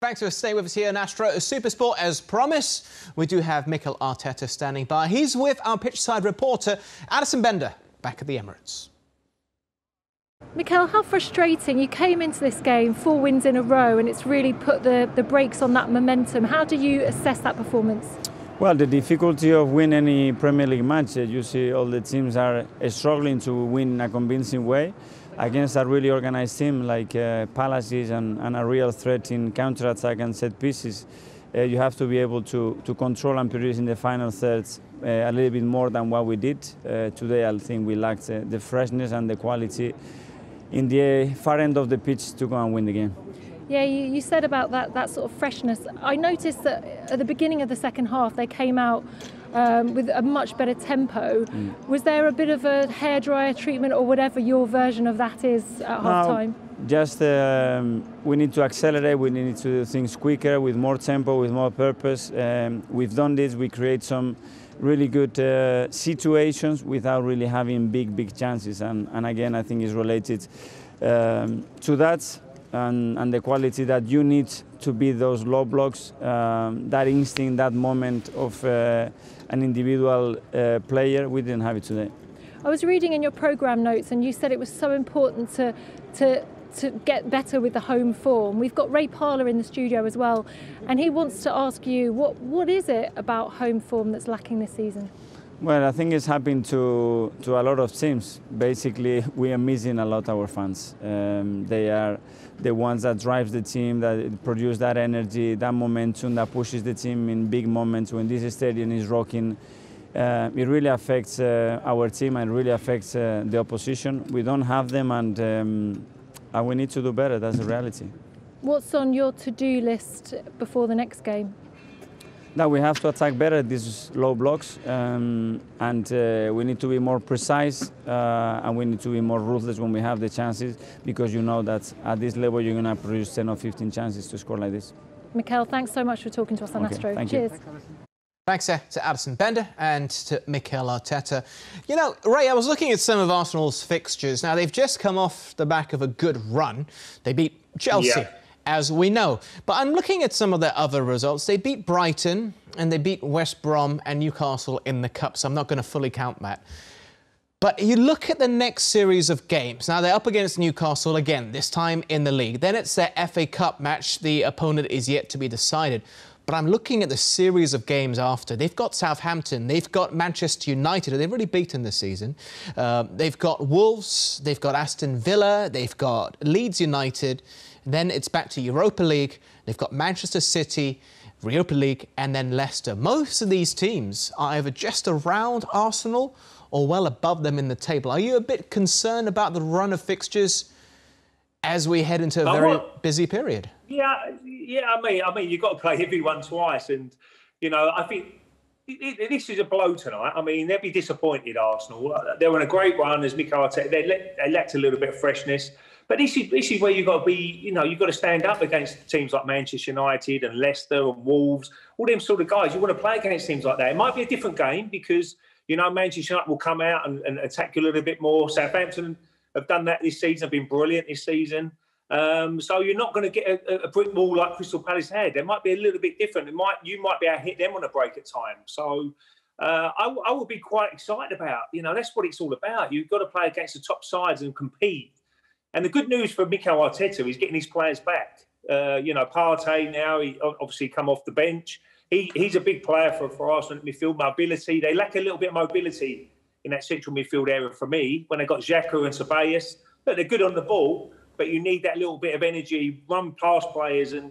Thanks for staying with us here on Astro SuperSport. As promised, we do have Mikel Arteta standing by. He's with our pitchside reporter, Addison Bender, back at the Emirates. Mikel, how frustrating. You came into this game 4 wins in a row and it's really put the brakes on that momentum. How do you assess that performance? Well, the difficulty of winning any Premier League match, you see all the teams are struggling to win in a convincing way against a really organized team like Palace is and a real threat in counter-attack and set pieces. You have to be able to control and produce in the final thirds a little bit more than what we did. Today I think we lacked the freshness and the quality in the far end of the pitch to go and win the game. Yeah, you said about that sort of freshness. I noticed that at the beginning of the second half they came out with a much better tempo. Was there a bit of a hairdryer treatment or whatever your version of that is at half time? Just we need to accelerate, we need to do things quicker, with more tempo, with more purpose. We've done this, we create some really good situations without really having big chances. And again, I think it's related to that and the quality that you need to beat those low blocks, that instinct, that moment of an individual player. We didn't have it today. I was reading in your programme notes and you said it was so important to get better with the home form. We've got Ray Parlour in the studio as well, and he wants to ask you, what is it about home form that's lacking this season? Well, I think it's happened to a lot of teams. Basically, we are missing a lot of our fans. They are the ones that drives the team, that produce that energy, that momentum, that pushes the team in big moments. When this stadium is rocking, it really affects our team and really affects the opposition. We don't have them, and we need to do better. That's the reality. What's on your to-do list before the next game? Now we have to attack better these low blocks, and we need to be more precise, and we need to be more ruthless when we have the chances, because you know that at this level you're going to produce 10 or 15 chances to score like this. Mikel, thanks so much for talking to us on Astro. Thank Cheers. You. Thanks to Addison Bender and to Mikel Arteta. You know, Ray, I was looking at some of Arsenal's fixtures. Now, they've just come off the back of a good run. They beat Chelsea, as we know. But I'm looking at some of their other results. They beat Brighton and they beat West Brom and Newcastle in the Cup, so I'm not going to fully count that. But you look at the next series of games. Now, they're up against Newcastle again, this time in the league. Then it's their FA Cup match. The opponent is yet to be decided. But I'm looking at the series of games after. They've got Southampton, they've got Manchester United, who they've really beaten this season. They've got Wolves, they've got Aston Villa, they've got Leeds United. Then it's back to Europa League. They've got Manchester City, Europa League, and then Leicester. Most of these teams are either just around Arsenal or well above them in the table. Are you a bit concerned about the run of fixtures as we head into a very busy period? Yeah. I mean, you've got to play everyone twice, and you know, I think this is a blow tonight. I mean, they'll be disappointed. Arsenal, they're on a great run, as Mikel Arteta. They lacked a little bit of freshness, but this is where you've got to be. You know, you've got to stand up against teams like Manchester United and Leicester and Wolves, all them sort of guys. You want to play against teams like that. It might be a different game because you know Manchester United will come out and attack you a little bit more. Southampton have done that this season. Have been brilliant this season. So you're not going to get a brick wall like Crystal Palace had. They might be a little bit different. You might be able to hit them on a break at times. So I would be quite excited about, you know, that's what it's all about. You've got to play against the top sides and compete. And the good news for Mikel Arteta is getting his players back. You know, Partey now, he obviously come off the bench. He's a big player for Arsenal midfield. Mobility. They lack a little bit of mobility in that central midfield area for me. When they got Xhaka and Ceballos, but they're good on the ball. But you need that little bit of energy, run past players and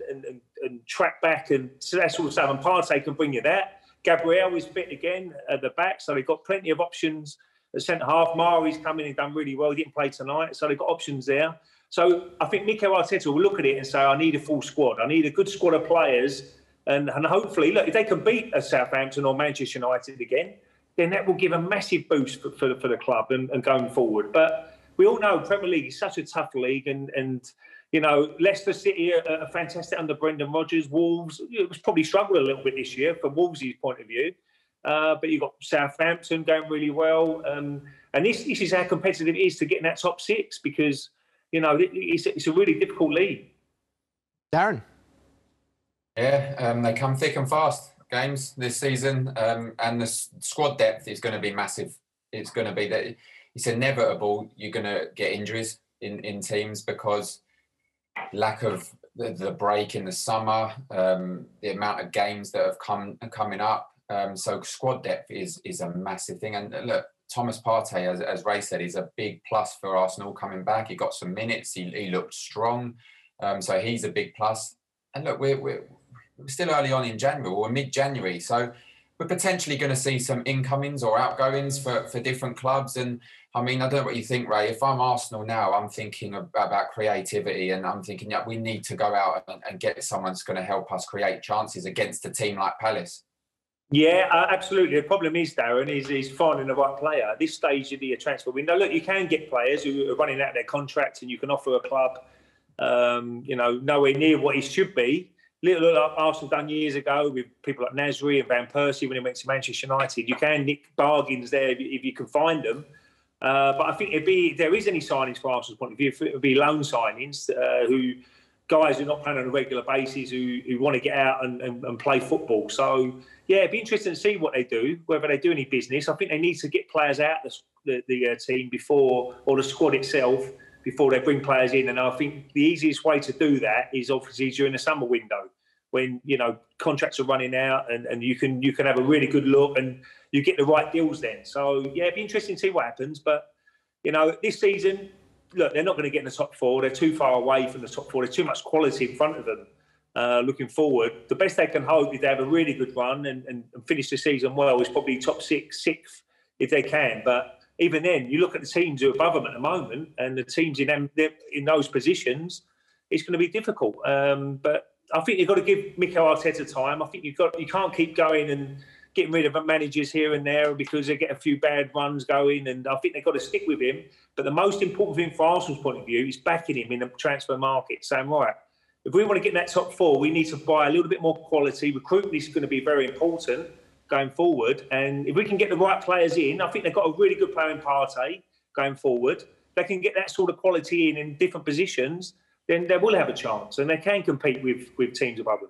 track back, and so that sort of stuff. And Partey can bring you that. Gabriel is fit again at the back, so they've got plenty of options at centre-half. Mari's come in and done really well. He didn't play tonight, so they've got options there. So I think Mikel Arteta will look at it and say, I need a full squad. I need a good squad of players. And hopefully, look, if they can beat a Southampton or Manchester United again, then that will give a massive boost for the club and going forward. But we all know Premier League is such a tough league, and you know, Leicester City are fantastic under Brendan Rodgers. Wolves, it was probably struggled a little bit this year from Wolves' point of view, but you've got Southampton going really well, and this is how competitive it is to get in that top six, because you know it's a really difficult league. Darren. Yeah, they come thick and fast, games this season, and the squad depth is going to be massive. It's going to be that it's inevitable you're going to get injuries in teams because lack of the break in the summer, the amount of games that have coming up. So squad depth is a massive thing. And look, Thomas Partey, as Ray said, is a big plus for Arsenal coming back. He got some minutes. He looked strong. So he's a big plus. And look, we're still early on in January, or mid-January. So we're potentially going to see some incomings or outgoings for different clubs. And I mean, I don't know what you think, Ray. If I'm Arsenal now, I'm thinking about creativity, and I'm thinking, yeah, we need to go out and get someone that's going to help us create chances against a team like Palace. Yeah, absolutely. The problem is, Darren, is finding the right player. At this stage of the transfer window, look, you can get players who are running out their contracts and you can offer a club, nowhere near what it should be. Little like Arsenal done years ago with people like Nasri and Van Persie when he went to Manchester United. You can nick bargains there if you can find them. But I think if there is any signings from Arsenal's point of view, it would be loan signings guys who are not playing on a regular basis who want to get out and play football. So, yeah, it'd be interesting to see what they do, whether they do any business. I think they need to get players out the team before, or the squad itself, before they bring players in. And I think the easiest way to do that is obviously during the summer window when, contracts are running out and you can have a really good look and you get the right deals then. So, yeah, it'd be interesting to see what happens. But, this season, look, they're not going to get in the top four. They're too far away from the top four. There's too much quality in front of them. Looking forward, the best they can hope is they have a really good run and finish the season well. Is probably top sixth if they can. But even then, you look at the teams who are above them at the moment, and the teams in those positions, it's going to be difficult. But I think you've got to give Mikel Arteta time. I think you can't keep going and getting rid of managers here and there because they get a few bad runs going, and I think they've got to stick with him. But the most important thing from Arsenal's point of view is backing him in the transfer market, saying, right, if we want to get in that top four, we need to buy a little bit more quality. Recruitment is going to be very important going forward. And if we can get the right players in, I think they've got a really good player in Partey going forward. They can get that sort of quality in different positions, then they will have a chance and they can compete with teams above them.